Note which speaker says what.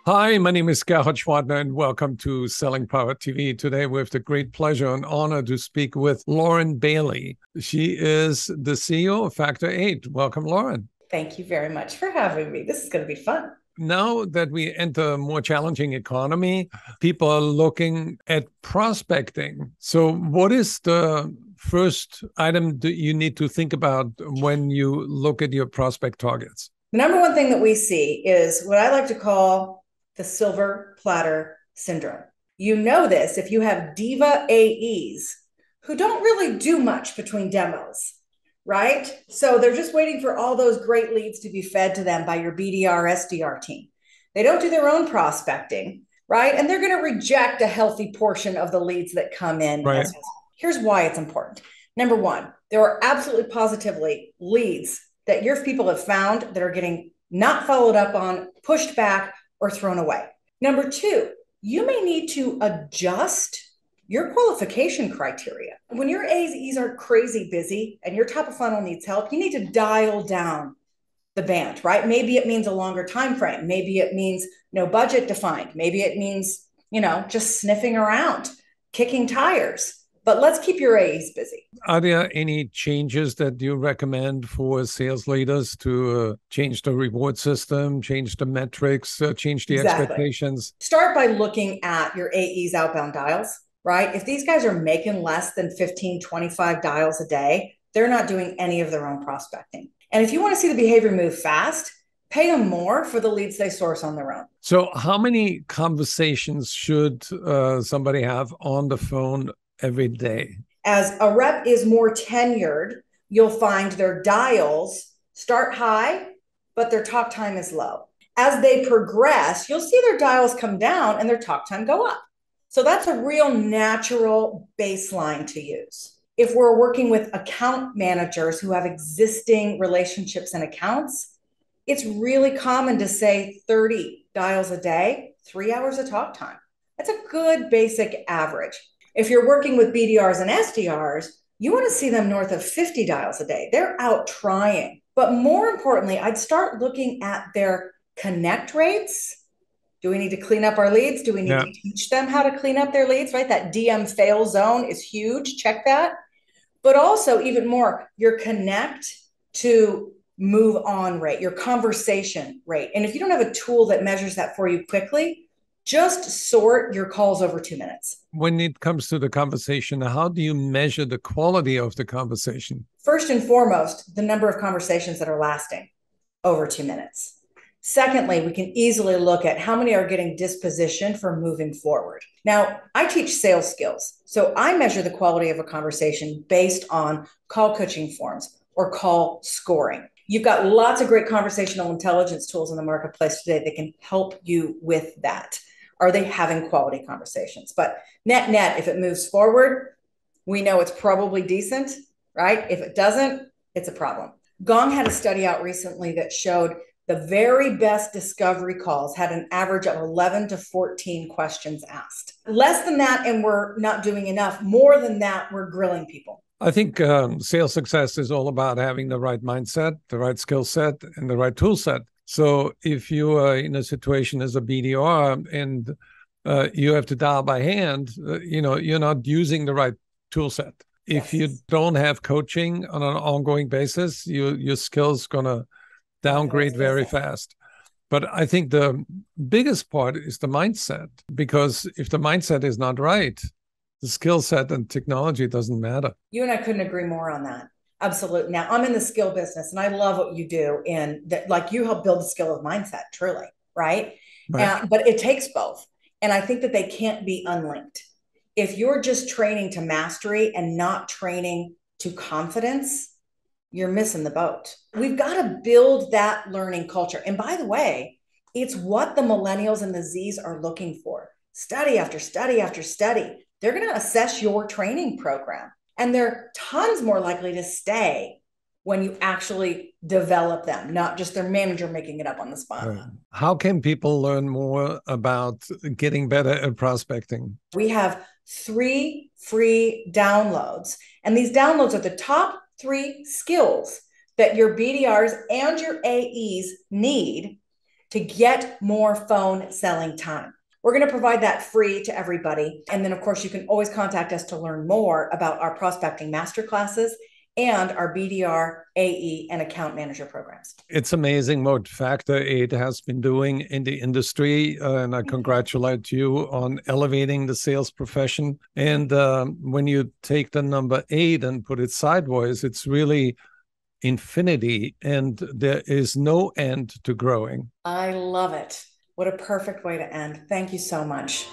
Speaker 1: Hi, my name is Gerhard Schwartner, and welcome to Selling Power TV. Today, we have the great pleasure and honor to speak with Lauren Bailey. She is the CEO of Factor 8. Welcome, Lauren.
Speaker 2: Thank you very much for having me. This is going to be fun.
Speaker 1: Now that we enter a more challenging economy, people are looking at prospecting. So, what is the first item that you need to think about when you look at your prospect targets?
Speaker 2: The number one thing that we see is what I like to call the silver platter syndrome. You know this if you have diva AEs who don't really do much between demos, right? So they're just waiting for all those great leads to be fed to them by your BDR, SDR team. They don't do their own prospecting, right? And they're going to reject a healthy portion of the leads that come in.
Speaker 1: Right.
Speaker 2: Here's why it's important. Number one, there are absolutely positively leads that your people have found that are getting not followed up on, pushed back, or thrown away. Number two, you may need to adjust your qualification criteria. When your AEs are crazy busy and your top of funnel needs help, you need to dial down the band, right? Maybe it means a longer time frame. Maybe it means no budget defined. Maybe it means, just sniffing around, kicking tires. But let's keep your AEs busy.
Speaker 1: Are there any changes that you recommend for sales leaders to change the reward system, change the metrics, change the expectations?
Speaker 2: Start by looking at your AEs outbound dials, right? If these guys are making less than 15, 25 dials a day, they're not doing any of their own prospecting. And if you want to see the behavior move fast, pay them more for the leads they source on their own.
Speaker 1: So how many conversations should somebody have on the phone every day?
Speaker 2: As a rep is more tenured, you'll find their dials start high, but their talk time is low. As they progress, you'll see their dials come down and their talk time go up. So that's a real natural baseline to use. If we're working with account managers who have existing relationships and accounts, it's really common to say 30 dials a day, 3 hours of talk time. That's a good basic average. If you're working with BDRs and SDRs, you want to see them north of 50 dials a day. They're out trying. But more importantly, I'd start looking at their connect rates. Do we need to clean up our leads? Do we need to teach them how to clean up their leads, right? That DM fail zone is huge. Check that. But also, even more, your connect to move on rate, your conversation rate. And if you don't have a tool that measures that for you quickly, just sort your calls over 2 minutes.
Speaker 1: When it comes to the conversation, how do you measure the quality of the conversation?
Speaker 2: First and foremost, the number of conversations that are lasting over 2 minutes. Secondly, we can easily look at how many are getting dispositioned for moving forward. Now, I teach sales skills, so I measure the quality of a conversation based on call coaching forms or call scoring. You've got lots of great conversational intelligence tools in the marketplace today that can help you with that. Are they having quality conversations? But net, if it moves forward, we know it's probably decent, right? If it doesn't, it's a problem. Gong had a study out recently that showed the very best discovery calls had an average of 11 to 14 questions asked. Less than that, and we're not doing enough. More than that, we're grilling people.
Speaker 1: I think sales success is all about having the right mindset, the right skill set, and the right tool set. So if you are in a situation as a BDR and you have to dial by hand, you're not using the right tool set. If you don't have coaching on an ongoing basis, your skills going to downgrade very fast. But I think the biggest part is the mindset, because if the mindset is not right, the skill set and technology doesn't matter.
Speaker 2: You and I couldn't agree more on that. Absolutely. Now, I'm in the skill business and I love what you do. And like you help build the skill of mindset, truly, right? But it takes both. And I think that they can't be unlinked. If you're just training to mastery and not training to confidence, you're missing the boat. We've got to build that learning culture. And by the way, it's what the millennials and the Zs are looking for. Study after study after study. They're going to assess your training program. And they're tons more likely to stay when you actually develop them, not just their manager making it up on the spot.
Speaker 1: Right. How can people learn more about getting better at prospecting?
Speaker 2: We have 3 free downloads. And these downloads are the top 3 skills that your BDRs and your AEs need to get more phone selling time. We're going to provide that free to everybody. And then, of course, you can always contact us to learn more about our prospecting masterclasses and our BDR, AE, and account manager programs.
Speaker 1: It's amazing what Factor 8 has been doing in the industry, and I congratulate you on elevating the sales profession. And when you take the number 8 and put it sideways, it's really infinity, and there is no end to growing.
Speaker 2: I love it. What a perfect way to end. Thank you so much.